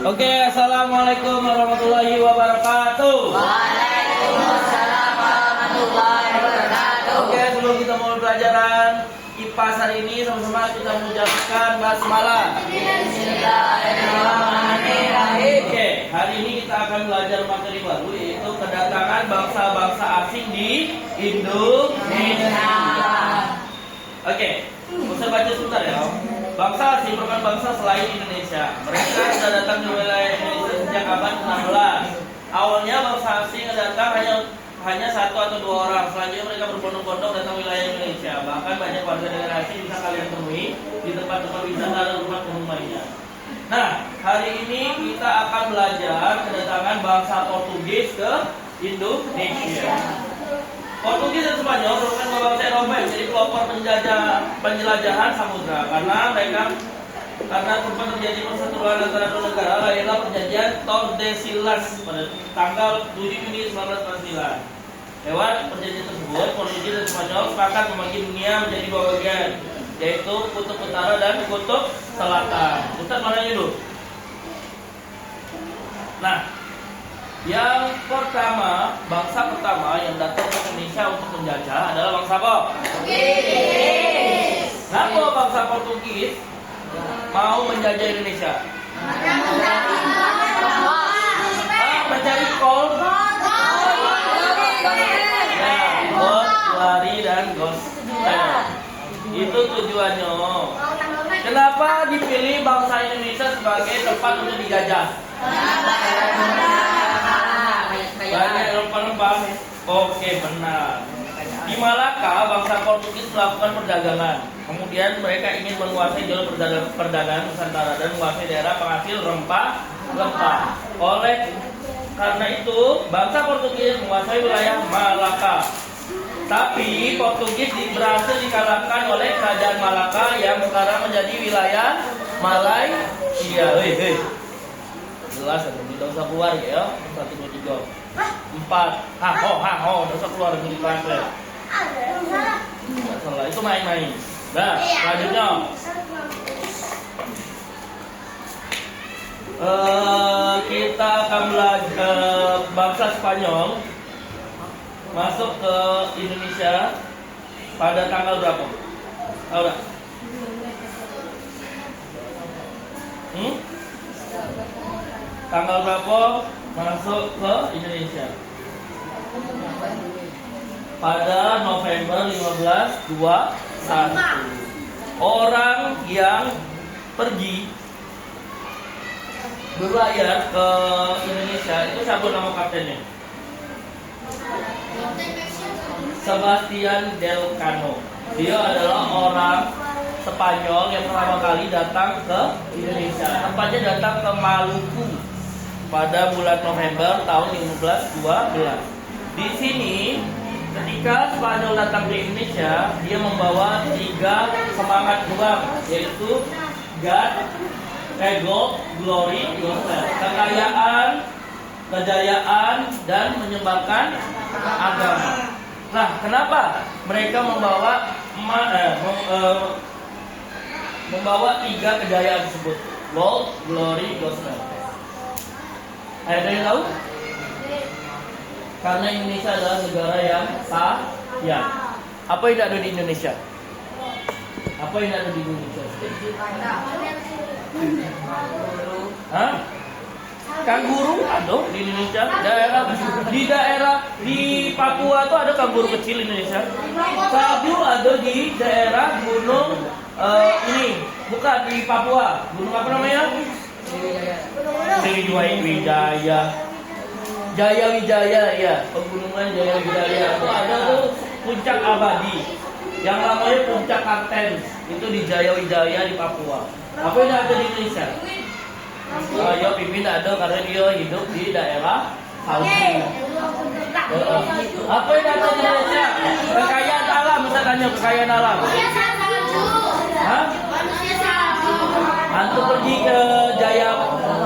Oke, assalamualaikum warahmatullahi wabarakatuh. Waalaikumsalam warahmatullahi wabarakatuh. Oke, sebelum kita mulai pelajaran IPA hari ini, sama-sama kita mengucapkan basmalah. Bismillahirrahmanirrahim. Oke, hari ini kita akan belajar materi baru, yaitu kedatangan bangsa-bangsa asing di Indonesia. Oke, bisa baca sebentar ya. Bangsa asing merupakan bangsa selain Indonesia. Mereka sudah datang di wilayah Indonesia sejak abad 16. Awalnya bangsa asing datang hanya satu atau dua orang. Selanjutnya mereka berbondong-bondong datang wilayah Indonesia. Bahkan banyak warga negara asing bisa kalian temui di tempat-tempat wisata dan rumah umum lainnya. Nah, hari ini kita akan belajar kedatangan bangsa Portugis ke Indonesia. Portugis dan Spanyol merupakan bangsa Eropa yang menjadi pelopor penjelajahan samudra karena sempat terjadi perseteruan antara dua negara. Lahirlah perjanjian Tordesillas pada tanggal 7 Juni 1949. Lewat perjanjian tersebut, Portugis dan Spanyol sepakat membagi dunia menjadi dua bagian, yaitu kutub utara dan kutub selatan. Ustaz mana dulu? Nah, yang pertama, bangsa pertama yang datang ke Indonesia untuk menjajah adalah bangsa apa? Portugis. Kenapa bangsa Portugis mau menjajah Indonesia? Mencari kol, lari dan gos. Itu tujuannya. Kenapa dipilih bangsa Indonesia sebagai tempat untuk dijajah? Banyak rempah-rempah. Oke, benar. Di Malaka, bangsa Portugis melakukan perdagangan. Kemudian mereka ingin menguasai jalur perdagangan Nusantara dan menguasai daerah penghasil rempah-rempah. Oleh karena itu, bangsa Portugis menguasai wilayah Malaka. Tapi Portugis berhasil dikalahkan oleh kerajaan Malaka yang sekarang menjadi wilayah Malaysia. Jelas, tidak usah keluar ya. 1, 2, 3, 4. Tidak usah keluar dari kelas ya. Tidak salah, itu main-main. Nah, selanjutnya kita akan belajar bangsa Spanyol masuk ke Indonesia pada tanggal berapa? Tahu nggak? Tanggal berapa masuk ke Indonesia? Pada November 1521. Orang yang pergi berlayar ke Indonesia itu siapa nama kaptennya? Sebastian Elcano. Dia adalah orang Spanyol yang pertama kali datang ke Indonesia. Tempatnya datang ke Maluku pada bulan November tahun 1512. Di sini, ketika Spanyol datang ke Indonesia, dia membawa 3 semangat juang, yaitu God, Ego, Glory, Gospel. Kekayaan, kejayaan, dan menyebarkan agama. Nah, kenapa mereka membawa 3 kejayaan tersebut? Gold, Glory, Gospel. Ada yang tahu? Karena Indonesia adalah negara yang kaya. Apa yang ada di Indonesia? Apa yang ada di Indonesia? Hah? Kanguru ada di Indonesia. Di Papua tuh ada kanguru kecil Indonesia. Kanguru ada di daerah gunung ini, bukan di Papua. Gunung apa namanya? Sriwijaya. Jaya Wijaya ya, pegunungan Jaya Wijaya. Itu ada tuh puncak abadi. Yang namanya puncak Kartens. Itu di Jaya Wijaya di Papua. Apa yang ada di Indonesia? Ya Pimpin ada karena dia hidup di daerah Saudi. Apa yang ada di Indonesia? Kekayaan alam, bisa tanya kekayaan alam. Hah? Antum pergi ke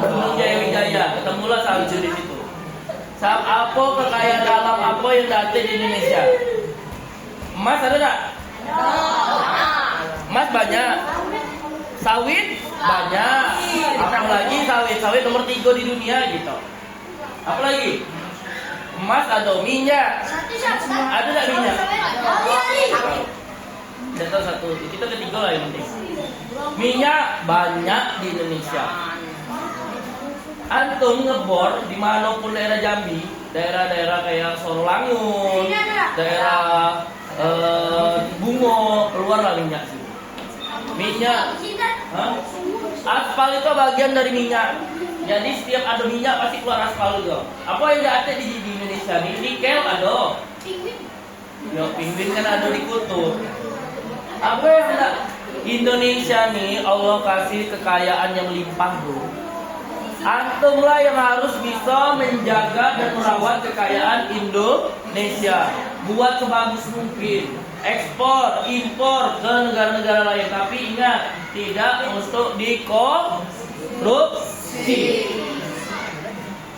Gunung Jaya Wijaya, ketemulah salju di situ. Apa kekayaan alam apa yang ada di Indonesia? Emas ada nggak? Emas banyak. Sawit banyak. Apalagi sawit nomor 3 di dunia gitu. Apalagi? Emas atau minyak? Ada nggak minyak? Tidak tahu satu. Kita ketiga lah yang penting. Minyak banyak di Indonesia. Antum ngebor di manapun daerah Jambi, daerah-daerah kayak Sorolangun, daerah Bungo, keluarlah minyak sih. Minyak, aspal itu bagian dari minyak. Jadi setiap ada minyak pasti keluar aspal juga. Apa yang ada di Indonesia nih? Nikel ada. Ya, pingvin kan ada di kutub. Apa yang ada? Indonesia nih Allah kasih kekayaan yang melimpah bro. Antumlah yang harus bisa menjaga dan merawat kekayaan Indonesia. Buat sebagus mungkin. Ekspor, impor ke negara-negara lain. Tapi ingat, tidak untuk dikorupsi.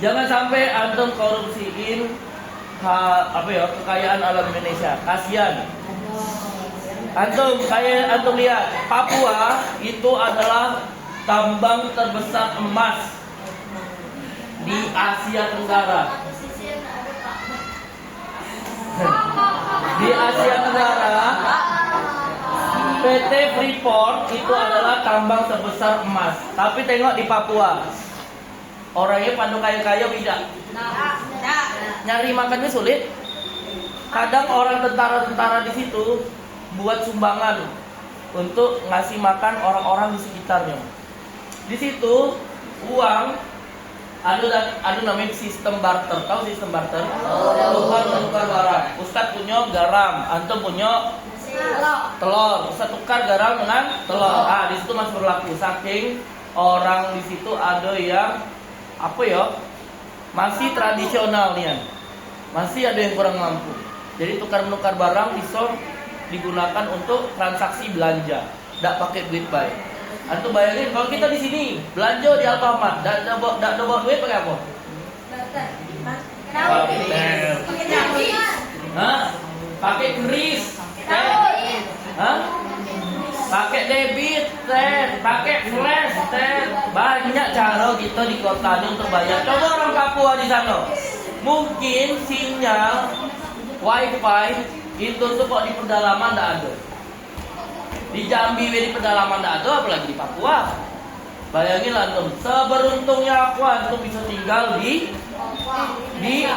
Jangan sampai antum korupsiin kekayaan alam Indonesia. Kasihan. Antum lihat, Papua itu adalah tambang terbesar emas di Asia Tenggara. Di Asia Tenggara, PT Freeport itu adalah tambang terbesar emas. Tapi tengok di Papua, orangnya pandu kaya-kaya tidak. Nyari makannya sulit. Kadang orang tentara-tentara di situ buat sumbangan untuk ngasih makan orang-orang di sekitarnya. Di situ uang ada namanya sistem barter. Tahu sistem barter? Tukar barang. Ustadz punya garam, antum punya telur. Ustadz tukar garam dengan telur. Di situ masih berlaku. Saking orang di situ ada yang masih tradisional nih. Masih ada yang kurang mampu. Jadi tukar-menukar barang bisa digunakan untuk transaksi belanja. Tidak pakai duit baik. Antum bayangin kalau kita di sini belanja di Alfamart, tidak bawa duit pakai apa? Pakai kris, pakai debit, pakai flash, banyak cara kita di kotanya untuk bayar. Coba orang Papua di sana, mungkin sinyal wifi itu tuh kok di pedalaman tidak ada. Di Jambi di pedalaman tidak ada, apalagi di Papua. Bayangin antum, seberuntungnya aku antum bisa tinggal di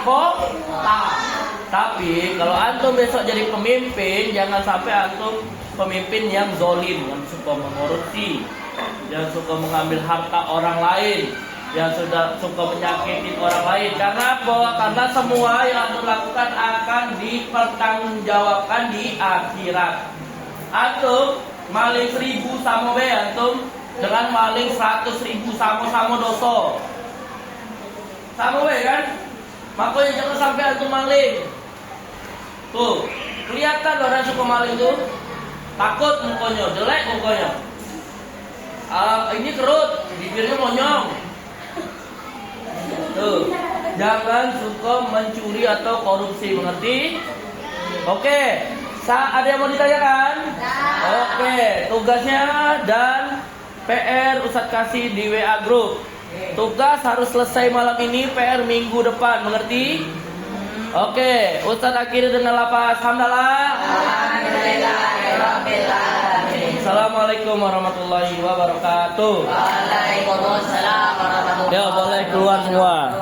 kota. Tapi kalau antum besok jadi pemimpin, jangan sampai antum pemimpin yang zolim, yang suka mengkorupsi, yang suka mengambil harta orang lain, yang sudah suka menyakitin orang lain. Karena apa? Karena semua yang antum lakukan akan dipertanggungjawabkan di akhirat. Antum maling 1000 sama be antum dengan maling 100.000 sama-sama dosa. Sama be kan? Makanya jangan sampai antum maling. Tuh, kelihatan orang suka maling tuh. Takut mukanya, jelek mukanya. Ini kerut, bibirnya monyong. Tuh, jangan suka mencuri atau korupsi, mengerti? Oke. Ada yang mau ditanyakan? Oke, tugasnya dan PR Ustadz kasih di WA Group. Tugas harus selesai malam ini, PR minggu depan, mengerti? Oke, Ustadz akhiri dengan lafaz hamdalah. Assalamualaikum warahmatullahi wabarakatuh. Waalaikumsalam warahmatullahi wabarakatuh. Ya, boleh keluar semua.